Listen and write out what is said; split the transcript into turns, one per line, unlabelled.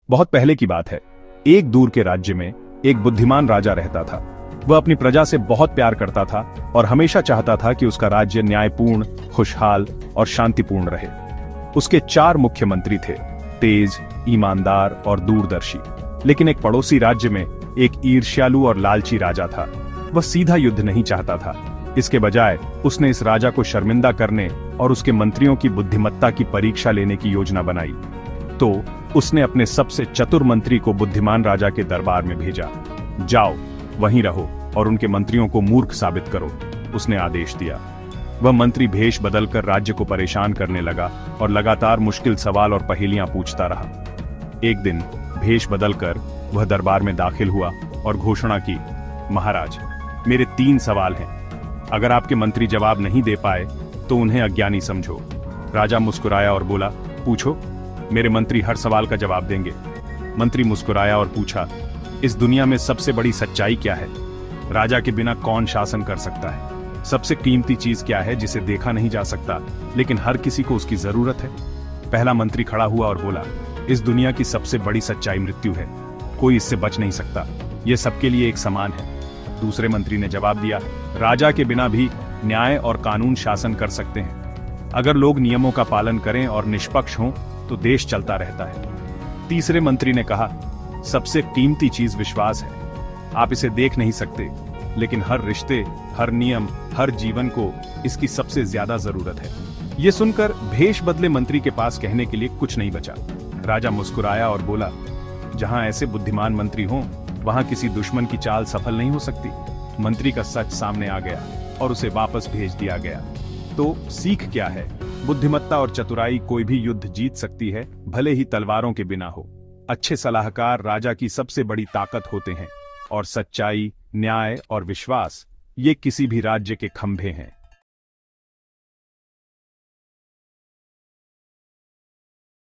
बहुत पहले की बात है। एक दूर के राज्य में एक बुद्धिमान राजा रहता था। वह अपनी प्रजा से बहुत प्यार करता था और हमेशा चाहता था कि उसका राज्य न्यायपूर्ण, खुशहाल और शांतिपूर्ण रहे। उसके 4 मुख्यमंत्री थे, तेज, ईमानदार और दूरदर्शी। लेकिन एक पड़ोसी राज्य में एक ईर्ष्यालु और लालची राजा था। वह सीधा युद्ध नहीं चाहता था। इसके बजाय उसने इस राजा को शर्मिंदा करने और उसके मंत्रियों की बुद्धिमत्ता की परीक्षा लेने की योजना बनाई। तो उसने अपने सबसे चतुर मंत्री को बुद्धिमान राजा के दरबार में भेजा। जाओ, वहीं रहो और उनके मंत्रियों को मूर्ख साबित करो, उसने आदेश दिया। वह मंत्री भेष बदलकर राज्य को परेशान करने लगा और लगातार मुश्किल सवाल और पहेलियां पूछता रहा। एक दिन भेष बदलकर वह दरबार में दाखिल हुआ और घोषणा की, महाराज, मेरे 3 सवाल हैं। अगर आपके मंत्री जवाब नहीं दे पाए तो उन्हें अज्ञानी समझो। राजा मुस्कुराया और बोला, पूछो, मेरे मंत्री हर सवाल का जवाब देंगे। मंत्री मुस्कुराया और पूछा, इस दुनिया में सबसे बड़ी सच्चाई क्या है? राजा के बिना कौन शासन कर सकता है? सबसे कीमती चीज क्या है जिसे देखा नहीं जा सकता लेकिन हर किसी को उसकी जरूरत है? पहला मंत्री खड़ा हुआ और बोला, इस दुनिया की सबसे बड़ी सच्चाई मृत्यु है। कोई इससे बच नहीं सकता। यह सबके लिए एक समान है। दूसरे मंत्री ने जवाब दिया, राजा के बिना भी न्याय और कानून शासन कर सकते हैं। अगर लोग नियमों का पालन करें और निष्पक्ष हों तो देश चलता रहता है। तीसरे मंत्री ने कहा, सबसे कीमती चीज विश्वास है। आप इसे देख नहीं सकते लेकिन हर रिश्ते, हर नियम, हर जीवन को इसकी सबसे ज्यादा जरूरत है। यह सुनकर भेष बदले मंत्री के पास कहने के लिए कुछ नहीं बचा। राजा मुस्कुराया और बोला, जहां ऐसे बुद्धिमान मंत्री हों वहां किसी दुश्मन की चाल सफल नहीं हो सकती। मंत्री का सच सामने आ गया और उसे वापस भेज दिया गया। तो सीख क्या है? बुद्धिमत्ता और चतुराई कोई भी युद्ध जीत सकती है, भले ही तलवारों के बिना हो। अच्छे सलाहकार राजा की सबसे बड़ी ताकत होते हैं और सच्चाई, न्याय और विश्वास ये किसी भी राज्य के खंभे हैं।